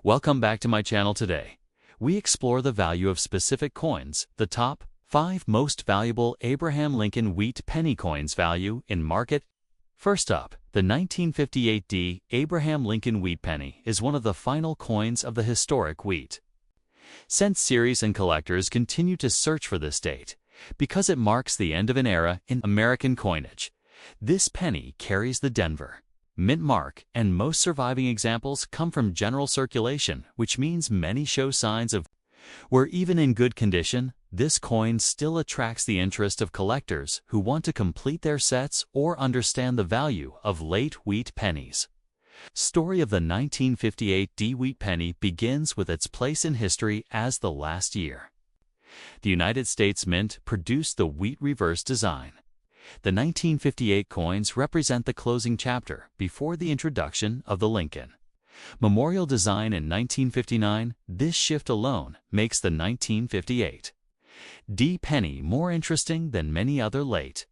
Welcome back to my channel today. We explore the value of specific coins, the top 5 most valuable Abraham Lincoln wheat penny coins value in market. First up, the 1958 Abraham Lincoln wheat penny is one of the final coins of the historic wheat cent series, and collectors continue to search for this date because it marks the end of an era in American coinage. This penny carries the Denver Mint mark, and most surviving examples come from general circulation, which means many show signs of wear. Even in good condition, this coin still attracts the interest of collectors who want to complete their sets or understand the value of late wheat pennies. Story of the 1958 wheat penny begins with its place in history as the last year the United States Mint produced the wheat reverse design. The 1958 coins represent the closing chapter before the introduction of the Lincoln Memorial design in 1959. This shift alone makes the 1958 penny more interesting than many other late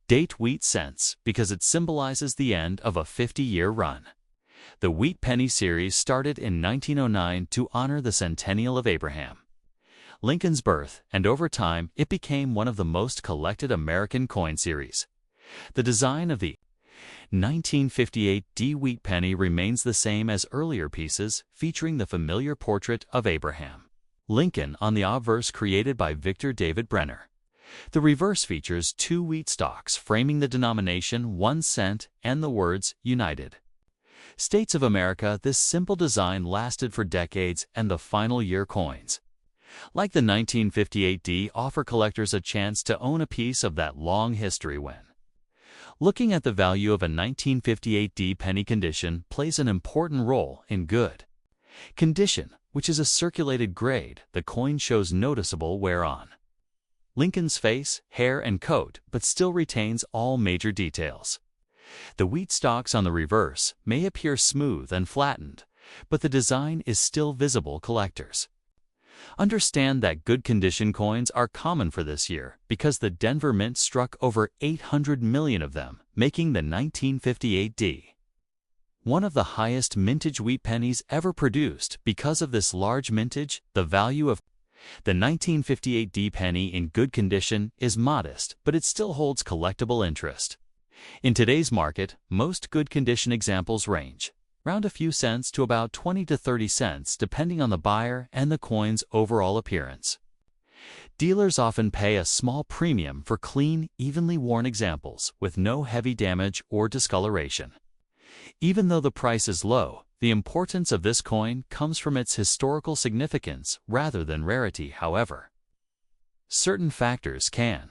date wheat cents because it symbolizes the end of a 50-year run. The wheat penny series started in 1909 to honor the centennial of Abraham Lincoln's birth, and over time it became one of the most collected American coin series. The design of the 1958 wheat penny remains the same as earlier pieces, featuring the familiar portrait of Abraham Lincoln on the obverse created by Victor David Brenner. The reverse features 2 wheat stalks framing the denomination 1 cent and the words United States of America. This simple design lasted for decades, and the final year coins, like the 1958 offer collectors a chance to own a piece of that long history. When looking at the value of a 1958 penny, condition plays an important role. In good condition, which is a circulated grade, the coin shows noticeable wear on Lincoln's face, hair, and coat, but still retains all major details. The wheat stalks on the reverse may appear smooth and flattened, but the design is still visible. Collectors understand that good condition coins are common for this year because the Denver Mint struck over 800 million of them, making the 1958 one of the highest mintage wheat pennies ever produced. Because of this large mintage, the value of the 1958 penny in good condition is modest, but it still holds collectible interest. In today's market, most good condition examples range around a few cents to about 20 to 30 cents, depending on the buyer and the coin's overall appearance. Dealers often pay a small premium for clean, evenly worn examples with no heavy damage or discoloration. Even though the price is low, the importance of this coin comes from its historical significance rather than rarity. However, certain factors can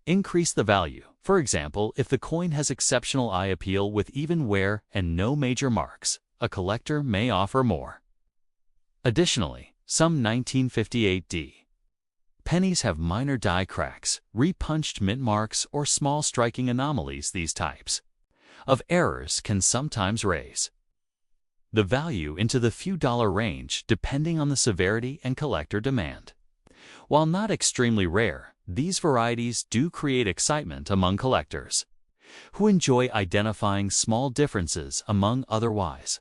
increase the value. For example, if the coin has exceptional eye appeal with even wear and no major marks, a collector may offer more. Additionally, some 1958 pennies have minor die cracks, repunched mint marks, or small striking anomalies. These types of errors can sometimes raise the value into the few dollar range, depending on the severity and collector demand. While not extremely rare, these varieties do create excitement among collectors who enjoy identifying small differences among otherwise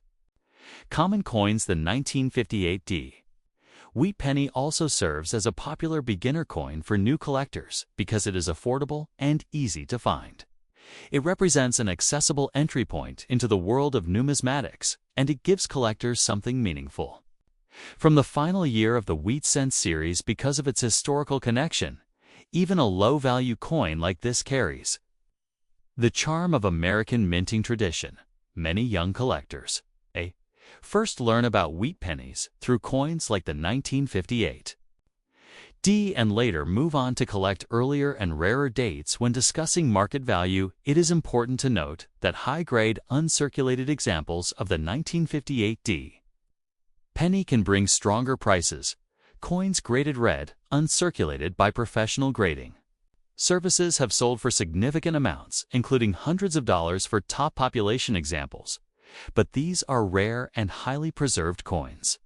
common coins. The 1958 wheat penny also serves as a popular beginner coin for new collectors because it is affordable and easy to find. It represents an accessible entry point into the world of numismatics, and it gives collectors something meaningful from the final year of the wheat cent series. Because of its historical connection, even a low-value coin like this carries the charm of American minting tradition. Many young collectors first learn about wheat pennies through coins like the 1958 and later move on to collect earlier and rarer dates. When discussing market value, it is important to note that high-grade, uncirculated examples of the 1958 penny can bring stronger prices. Coins graded red, uncirculated by professional grading services, have sold for significant amounts, including hundreds of dollars for top population examples. But these are rare and highly preserved coins.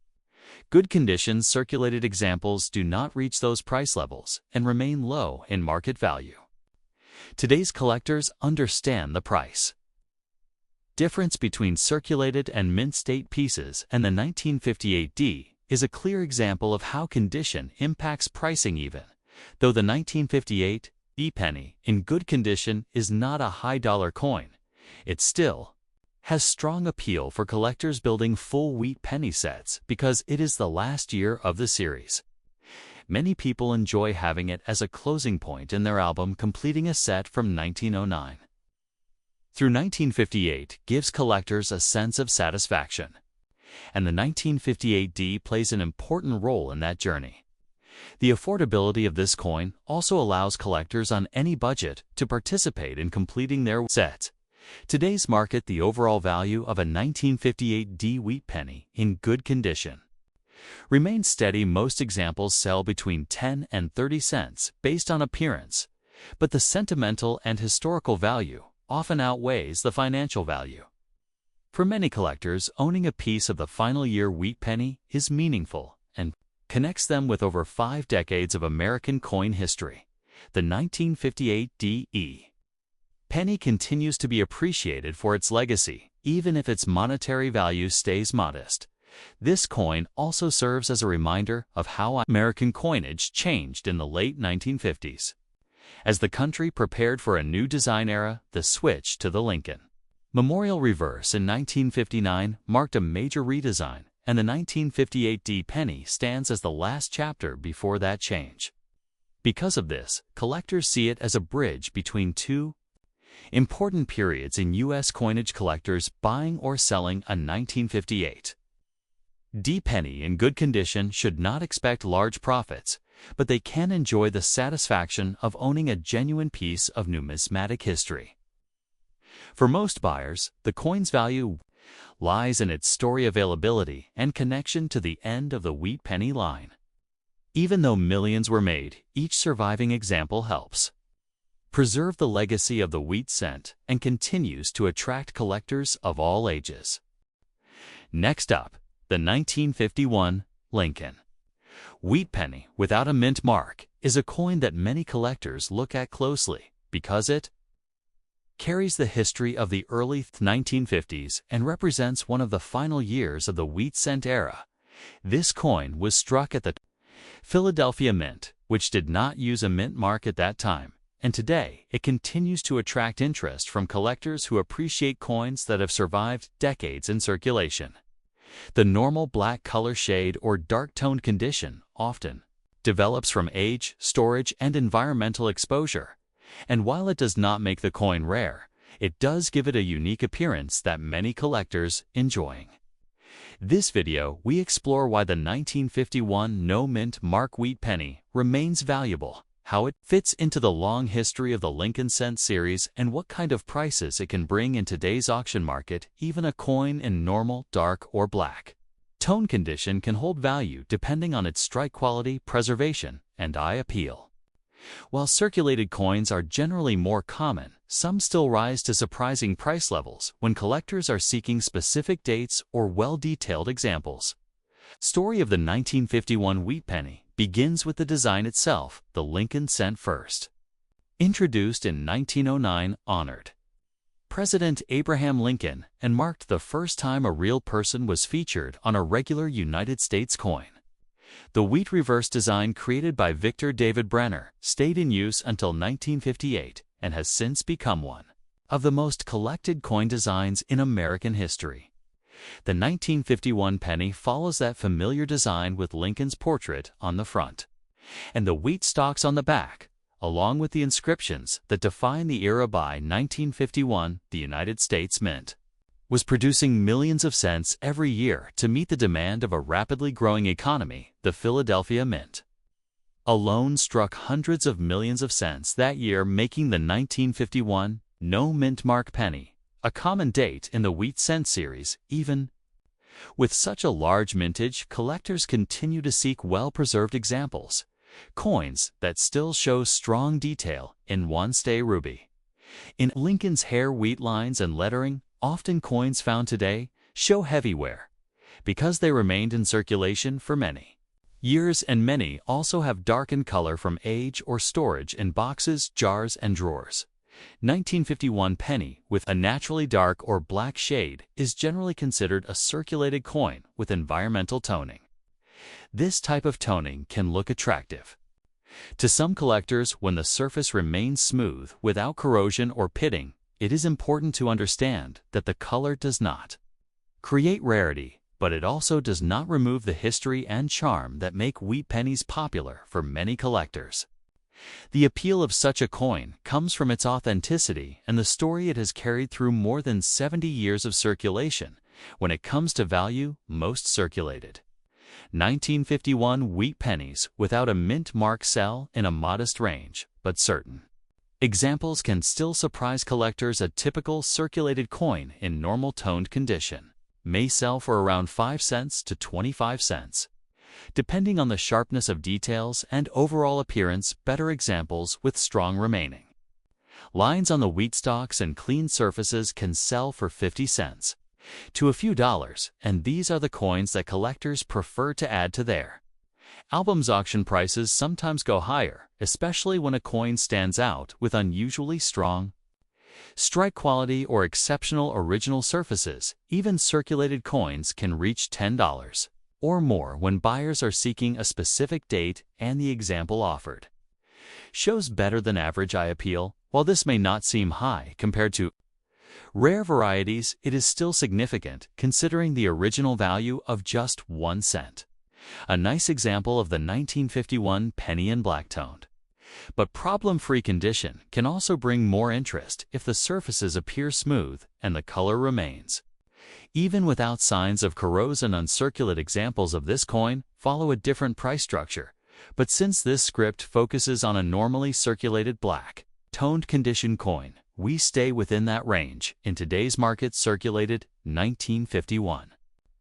Good condition circulated examples do not reach those price levels and remain low in market value. Today's collectors understand the price difference between circulated and mint state pieces and the 1958D is a clear example of how condition impacts pricing even. Though the 1958 penny in good condition is not a high-dollar coin, it still has strong appeal for collectors building full wheat penny sets because it is the last year of the series. Many people enjoy having it as a closing point in their album completing a set from 1909 through 1958 gives collectors a sense of satisfaction, and the 1958D plays an important role in that journey. The affordability of this coin also allows collectors on any budget to participate in completing their sets. Today's market, the overall value of a 1958D wheat penny in good condition remains steady. Most examples sell between 10 and 30 cents based on appearance, but the sentimental and historical value often outweighs the financial value. For many collectors, owning a piece of the final year wheat penny is meaningful and connects them with over 5 decades of American coin history. The 1958 penny continues to be appreciated for its legacy, even if its monetary value stays modest. This coin also serves as a reminder of how American coinage changed in the late 1950s. As the country prepared for a new design era, the switch to the Lincoln Memorial reverse in 1959 marked a major redesign, and the 1958D penny stands as the last chapter before that change. Because of this, collectors see it as a bridge between two important periods in U.S. coinage. Collectors buying or selling a 1958 penny in good condition should not expect large profits, but they can enjoy the satisfaction of owning a genuine piece of numismatic history. For most buyers, the coin's value lies in its story, availability, and connection to the end of the wheat penny line. Even though millions were made, each surviving example helps preserve the legacy of the wheat cent and continues to attract collectors of all ages. Next up, the 1951 Lincoln wheat penny without a mint mark is a coin that many collectors look at closely because it carries the history of the early 1950s and represents one of the final years of the wheat cent era. This coin was struck at the Philadelphia Mint, which did not use a mint mark at that time, and today it continues to attract interest from collectors who appreciate coins that have survived decades in circulation. The normal black color shade or dark-toned condition often develops from age, storage, and environmental exposure, and while it does not make the coin rare, it does give it a unique appearance that many collectors enjoy. This video, we explore why the 1951 no mint mark wheat penny remains valuable, how it fits into the long history of the Lincoln Cent series, and what kind of prices it can bring in today's auction market. Even a coin in normal, dark, or black tone condition can hold value depending on its strike quality, preservation, and eye appeal. While circulated coins are generally more common, some still rise to surprising price levels when collectors are seeking specific dates or well-detailed examples. Story of the 1951 wheat penny begins with the design itself. The Lincoln Cent, first introduced in 1909, honored President Abraham Lincoln and marked the first time a real person was featured on a regular United States coin. The wheat reverse design, created by Victor David Brenner, stayed in use until 1958 and has since become one of the most collected coin designs in American history. The 1951 penny follows that familiar design with Lincoln's portrait on the front and the wheat stalks on the back, along with the inscriptions that define the era. By 1951, the United States Mint was producing millions of cents every year to meet the demand of a rapidly growing economy. The Philadelphia Mint alone struck hundreds of millions of cents that year, making the 1951 no mint mark penny a common date in the wheat cent series. Even with such a large mintage, collectors continue to seek well-preserved examples, coins that still show strong detail in one-stay ruby, in Lincoln's hair wheat lines and lettering. Often coins found today show heavy wear because they remained in circulation for many years, and many also have darkened color from age or storage in boxes, jars, and drawers. 1951 penny with a naturally dark or black shade is generally considered a circulated coin with environmental toning. This type of toning can look attractive to some collectors when the surface remains smooth without corrosion or pitting. It is important to understand that the color does not create rarity, but it also does not remove the history and charm that make wheat pennies popular for many collectors. The appeal of such a coin comes from its authenticity and the story it has carried through more than 70 years of circulation. When it comes to value, most circulated 1951 wheat pennies without a mint mark sell in a modest range, but certain examples can still surprise collectors. A typical circulated coin in normal toned condition may sell for around 5 cents to 25 cents. Depending on the sharpness of details and overall appearance. Better examples with strong remaining lines on the wheat stalks and clean surfaces can sell for 50 cents to a few dollars, and these are the coins that collectors prefer to add to their albums. Auction prices sometimes go higher, especially when a coin stands out with unusually strong strike quality or exceptional original surfaces. Even circulated coins can reach $10 or more when buyers are seeking a specific date and the example offered shows better than average eye appeal. While this may not seem high compared to rare varieties, it is still significant considering the original value of just 1 cent. A nice example of the 1951 penny in black-toned but problem-free condition can also bring more interest if the surfaces appear smooth and the color remains even without signs of corrosion. Uncirculated examples of this coin follow a different price structure, but since this script focuses on a normally circulated black-toned condition coin, we stay within that range. In today's market, circulated 1951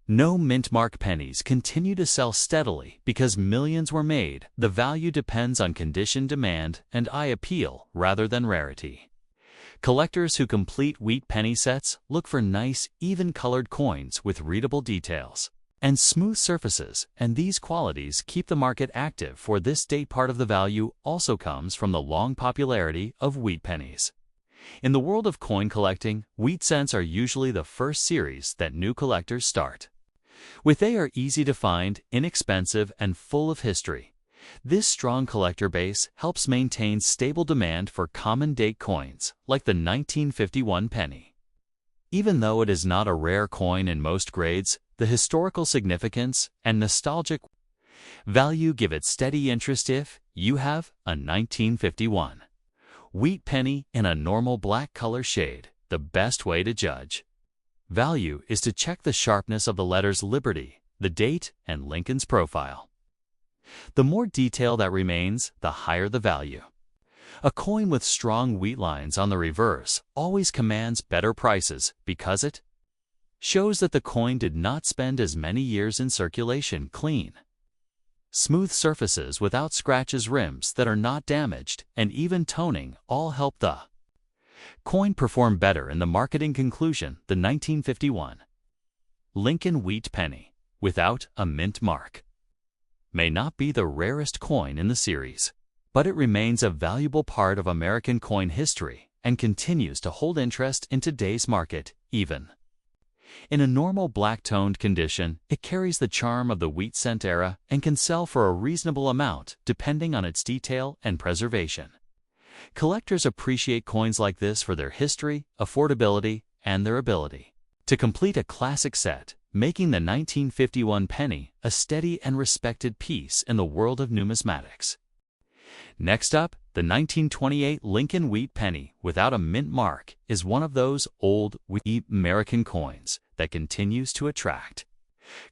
no mint mark pennies continue to sell steadily because millions were made. The value depends on condition, demand, and eye appeal rather than rarity. Collectors who complete wheat penny sets look for nice, even-colored coins with readable details and smooth surfaces, and these qualities keep the market active for this date. Part of the value also comes from the long popularity of wheat pennies. In the world of coin collecting, wheat cents are usually the first series that new collectors start with. They are easy to find, inexpensive, and full of history. This strong collector base helps maintain stable demand for common date coins like the 1951 penny. Even though it is not a rare coin in most grades, the historical significance and nostalgic value give it steady interest. If you have a 1951 wheat penny in a normal black color shade, the best way to judge value is to check the sharpness of the letters Liberty, the date, and Lincoln's profile. The more detail that remains, the higher the value. A coin with strong wheat lines on the reverse always commands better prices because it shows that the coin did not spend as many years in circulation. Clean, smooth surfaces without scratches, rims that are not damaged, and even toning all help the coin perform better in the marketing. Conclusion: the 1951 Lincoln wheat penny without a mint mark may not be the rarest coin in the series, but it remains a valuable part of American coin history and continues to hold interest in today's market. Even in a normal black-toned condition, it carries the charm of the wheat cent era and can sell for a reasonable amount depending on its detail and preservation. Collectors appreciate coins like this for their history, affordability, and their ability to complete a classic set, making the 1951 penny a steady and respected piece in the world of numismatics. Next up, the 1928 Lincoln wheat penny without a mint mark is one of those old American coins that continues to attract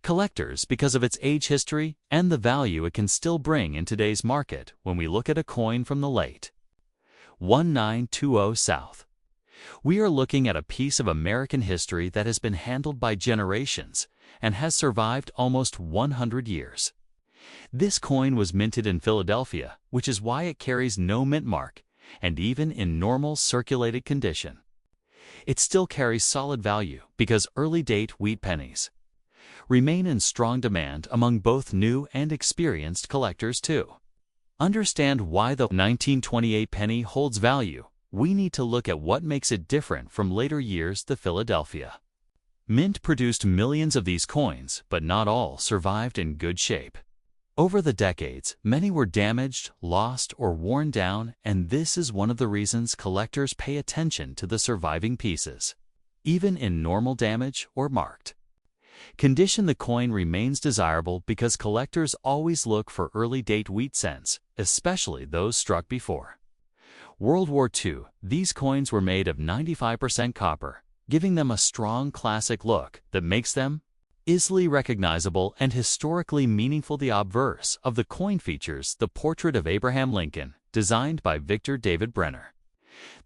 collectors because of its age, history, and the value it can still bring in today's market. When we look at a coin from the late 1920 South, we are looking at a piece of American history that has been handled by generations and has survived almost 100 years. This coin was minted in Philadelphia, which is why it carries no mint mark, and even in normal circulated condition, it still carries solid value because early-date wheat pennies remain in strong demand among both new and experienced collectors too. Understand why the 1928 penny holds value. we need to look at what makes it different from later years the Philadelphia Mint produced millions of these coins, but not all survived in good shape. Over the decades, many were damaged, lost, or worn down, and this is one of the reasons collectors pay attention to the surviving pieces, even in normal damage or marked condition. The coin remains desirable because collectors always look for early-date wheat cents, especially those struck before World War II. These coins were made of 95% copper, giving them a strong classic look that makes them easily recognizable and historically meaningful. The obverse of the coin features the portrait of Abraham Lincoln, designed by Victor David Brenner.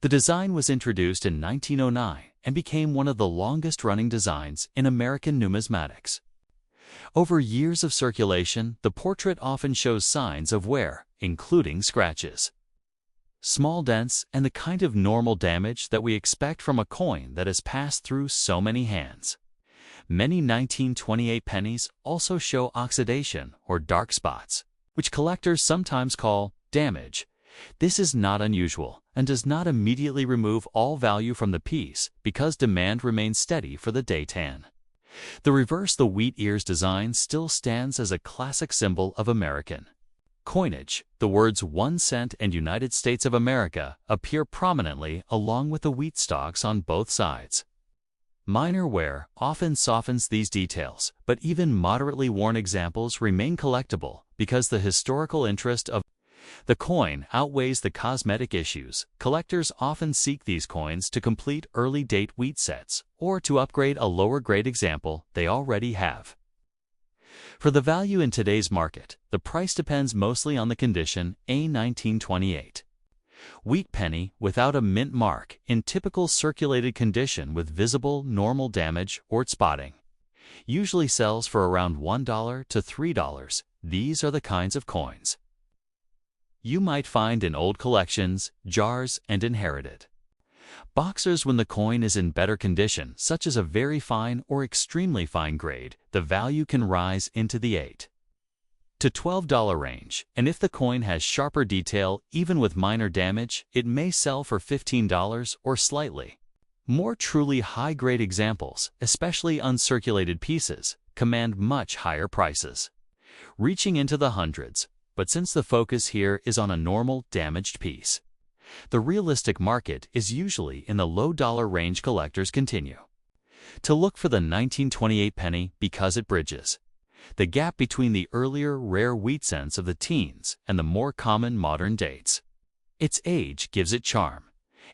The design was introduced in 1909 and became one of the longest-running designs in American numismatics. Over years of circulation, the portrait often shows signs of wear, including scratches, small dents, and the kind of normal damage that we expect from a coin that has passed through so many hands. Many 1928 pennies also show oxidation or dark spots, which collectors sometimes call damage. This is not unusual and does not immediately remove all value from the piece because demand remains steady for the day tan. The reverse, the wheat ears design, still stands as a classic symbol of American coinage. The words 1 cent and United States of America appear prominently along with the wheat stalks on both sides. Minor wear often softens these details, but even moderately worn examples remain collectible because the historical interest of the coin outweighs the cosmetic issues. Collectors often seek these coins to complete early-date wheat sets or to upgrade a lower-grade example they already have. For the value in today's market, the price depends mostly on the condition. A 1928 wheat penny without a mint mark, in typical circulated condition with visible normal damage or spotting, usually sells for around $1 to $3. These are the kinds of coins you might find in old collections, jars, and inherited boxers. When the coin is in better condition, such as a very fine or extremely fine grade, the value can rise into the $8 to $12 range, and if the coin has sharper detail, even with minor damage, it may sell for $15 or slightly more. Truly high-grade examples, especially uncirculated pieces, command much higher prices, reaching into the hundreds. But since the focus here is on a normal, damaged piece, the realistic market is usually in the low dollar range. Collectors continue to look for the 1928 penny because it bridges the gap between the earlier rare wheat cents of the teens and the more common modern dates. Its age gives it charm,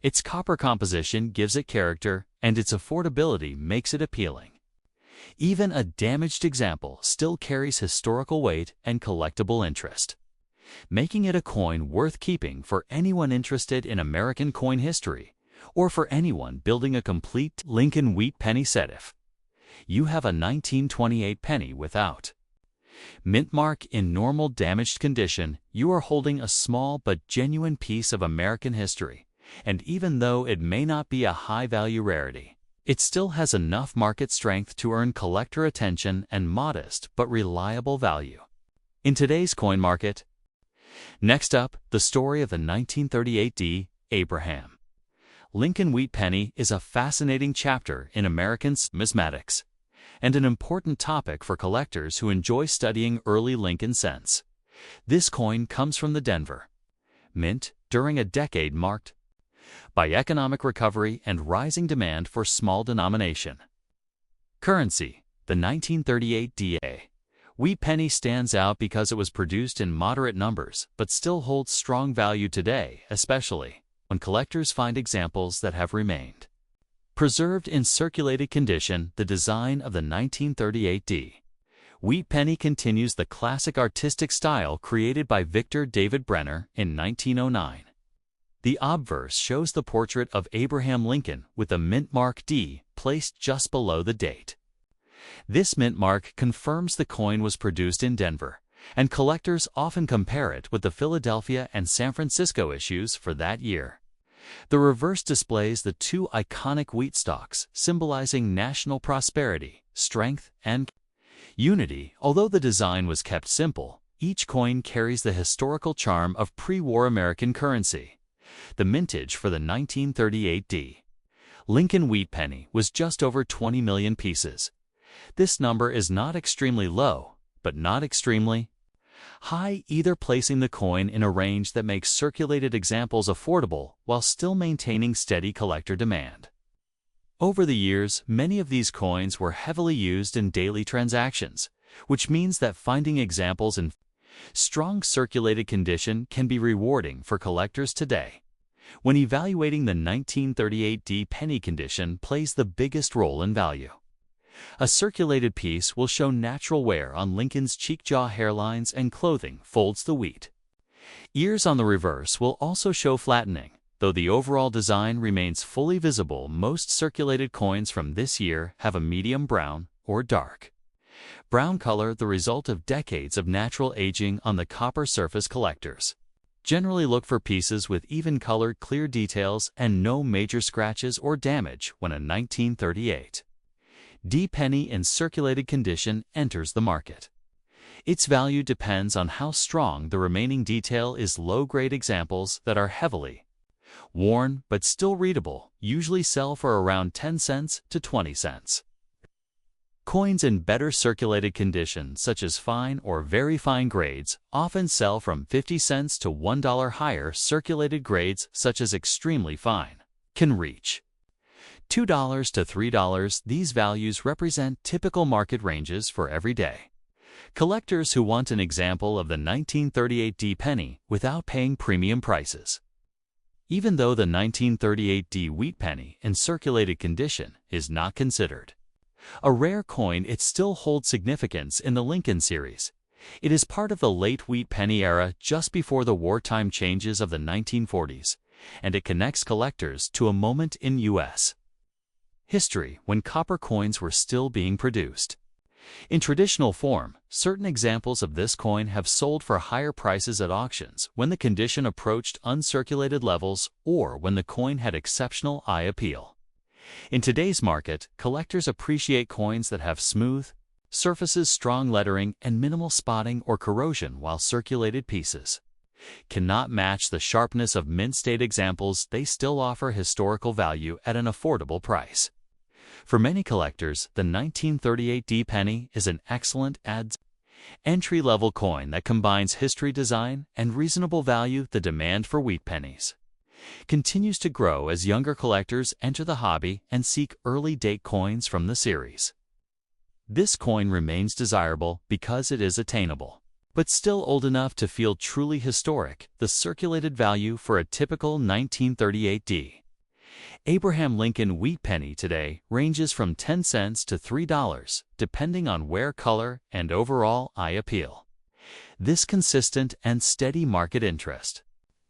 its copper composition gives it character, and its affordability makes it appealing. Even a damaged example still carries historical weight and collectible interest, making it a coin worth keeping for anyone interested in American coin history or for anyone building a complete Lincoln wheat penny set. If you have a 1928 penny without mint mark in normal damaged condition, you are holding a small but genuine piece of American history, and even though it may not be a high-value rarity, it still has enough market strength to earn collector attention and modest but reliable value in today's coin market. Next up, the story of the 1938 D. Abraham Lincoln wheat penny is a fascinating chapter in American numismatics and an important topic for collectors who enjoy studying early Lincoln cents. This coin comes from the Denver Mint during a decade marked by economic recovery and rising demand for small denomination currency. The 1938 D.A. wheat penny stands out because it was produced in moderate numbers but still holds strong value today, especially when collectors find examples that have remained preserved in circulated condition. The design of the 1938 D. wheat penny continues the classic artistic style created by Victor David Brenner in 1909. The obverse shows the portrait of Abraham Lincoln with the mint mark D placed just below the date. This mint mark confirms the coin was produced in Denver, and collectors often compare it with the Philadelphia and San Francisco issues for that year. The reverse displays the two iconic wheat stalks, symbolizing national prosperity, strength, and unity. Although the design was kept simple, each coin carries the historical charm of pre-war American currency. The mintage for the 1938 D. Lincoln wheat penny was just over 20 million pieces. This number is not extremely low, but not extremely high either, placing the coin in a range that makes circulated examples affordable while still maintaining steady collector demand. Over the years, many of these coins were heavily used in daily transactions, which means that finding examples in strong circulated condition can be rewarding for collectors today. When evaluating the 1938 D penny, condition plays the biggest role in value. A circulated piece will show natural wear on Lincoln's cheek, jaw hairlines, and clothing folds the wheat. Ears on the reverse will also show flattening, though the overall design remains fully visible. Most circulated coins from this year have a medium brown or dark brown color, the result of decades of natural aging on the copper surface. Collectors generally look for pieces with even-colored, clear details and no major scratches or damage when a 1938 D penny in circulated condition enters the market. Its value depends on how strong the remaining detail is. Low-grade examples that are heavily worn but still readable usually sell for around 10 cents to 20 cents. Coins in better circulated condition, such as fine or very fine grades, often sell from 50 cents to $1. Higher circulated grades, such as extremely fine, can reach $2 to $3. These values represent typical market ranges for every day collectors who want an example of the 1938 D penny without paying premium prices. Even though the 1938 D wheat penny in circulated condition is not considered a rare coin, it still holds significance in the Lincoln series. It is part of the late wheat penny era, just before the wartime changes of the 1940s, and it connects collectors to a moment in U.S. history when copper coins were still being produced. In traditional form, certain examples of this coin have sold for higher prices at auctions when the condition approached uncirculated levels or when the coin had exceptional eye appeal. In today's market, collectors appreciate coins that have smooth surfaces, strong lettering, and minimal spotting or corrosion, while circulated pieces cannot match the sharpness of mint-state examples. They still offer historical value at an affordable price. For many collectors, the 1938 D penny is an excellent entry-level coin that combines history, design, and reasonable value. The demand for wheat pennies continues to grow as younger collectors enter the hobby and seek early-date coins from the series. This coin remains desirable because it is attainable, but still old enough to feel truly historic. The circulated value for a typical 1938 D. Abraham Lincoln wheat penny today ranges from 10 cents to $3, depending on wear, color, and overall eye appeal. This consistent and steady market interest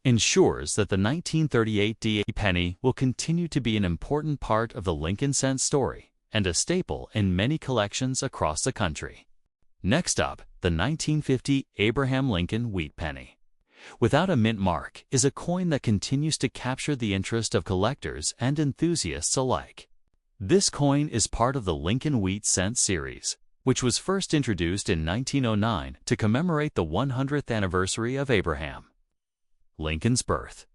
ensures that the 1938 D penny will continue to be an important part of the Lincoln cent story and a staple in many collections across the country. Next up, the 1950 Abraham Lincoln wheat penny, without a mint mark, is a coin that continues to capture the interest of collectors and enthusiasts alike. This coin is part of the Lincoln wheat cent series, which was first introduced in 1909 to commemorate the 100th anniversary of Abraham Lincoln's birth.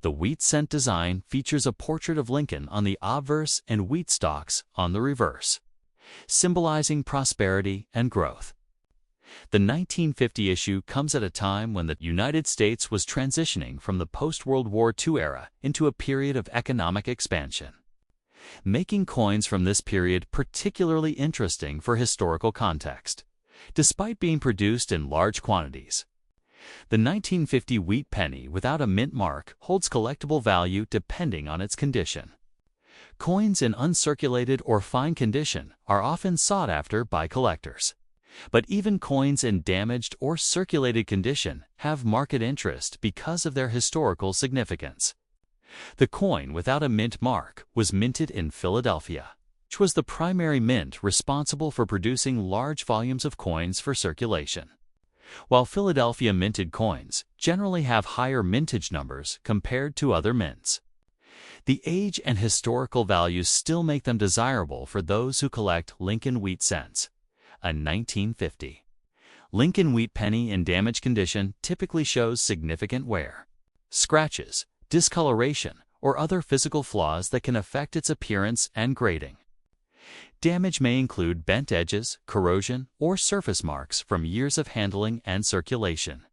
The wheat cent design features a portrait of Lincoln on the obverse and wheat stalks on the reverse, symbolizing prosperity and growth. The 1950 issue comes at a time when the United States was transitioning from the post-World War II era into a period of economic expansion, making coins from this period particularly interesting for historical context. Despite being produced in large quantities, the 1950 wheat penny without a mint mark holds collectible value depending on its condition. Coins in uncirculated or fine condition are often sought after by collectors, but even coins in damaged or circulated condition have market interest because of their historical significance. The coin without a mint mark was minted in Philadelphia, which was the primary mint responsible for producing large volumes of coins for circulation. While Philadelphia minted coins generally have higher mintage numbers compared to other mints, the age and historical values still make them desirable for those who collect Lincoln wheat cents. A 1950 Lincoln wheat penny in damaged condition typically shows significant wear, scratches, discoloration, or other physical flaws that can affect its appearance and grading. Damage may include bent edges, corrosion, or surface marks from years of handling and circulation.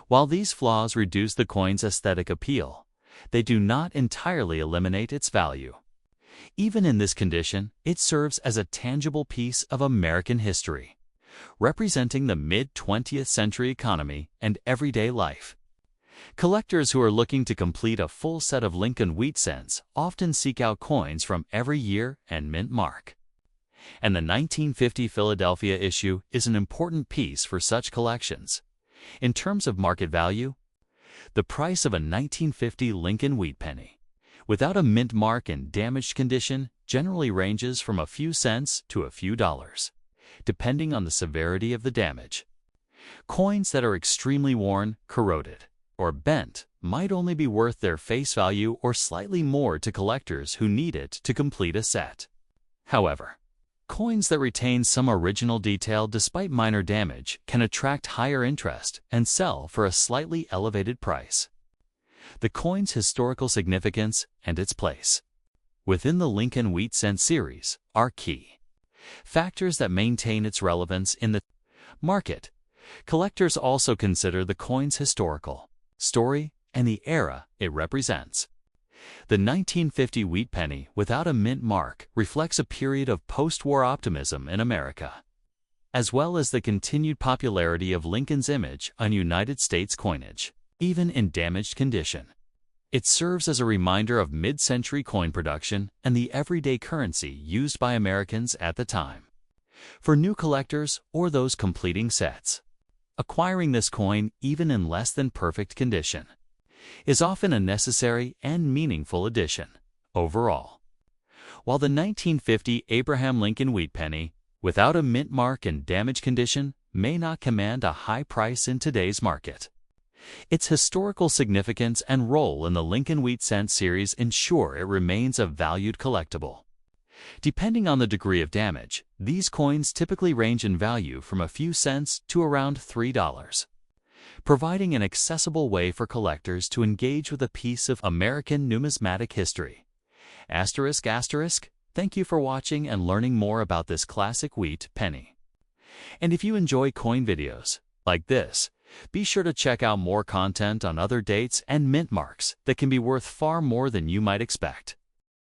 While these flaws reduce the coin's aesthetic appeal, they do not entirely eliminate its value. Even in this condition, it serves as a tangible piece of American history, representing the mid-20th century economy and everyday life. Collectors who are looking to complete a full set of Lincoln wheat cents often seek out coins from every year and mint mark. And the 1950 Philadelphia issue is an important piece for such collections. In terms of market value, the price of a 1950 Lincoln wheat penny, without a mint mark in damaged condition, generally ranges from a few cents to a few dollars, depending on the severity of the damage. Coins that are extremely worn, corroded, or bent might only be worth their face value or slightly more to collectors who need it to complete a set. However, coins that retain some original detail despite minor damage can attract higher interest and sell for a slightly elevated price. The coin's historical significance and its place within the Lincoln wheat cent series are key factors that maintain its relevance in the market. Collectors also consider the coin's historical story and the era it represents. The 1950 wheat penny without a mint mark reflects a period of post-war optimism in America, as well as the continued popularity of Lincoln's image on United States coinage, even in damaged condition. It serves as a reminder of mid-century coin production and the everyday currency used by Americans at the time. For new collectors or those completing sets, acquiring this coin, even in less than perfect condition, is often a necessary and meaningful addition. Overall, while the 1950 Abraham Lincoln wheat penny, without a mint mark in damaged condition, may not command a high price in today's market, its historical significance and role in the Lincoln wheat cent series ensure it remains a valued collectible. Depending on the degree of damage, these coins typically range in value from a few cents to around $3, providing an accessible way for collectors to engage with a piece of American numismatic history. Thank you for watching and learning more about this classic wheat penny. And if you enjoy coin videos like this, be sure to check out more content on other dates and mint marks that can be worth far more than you might expect.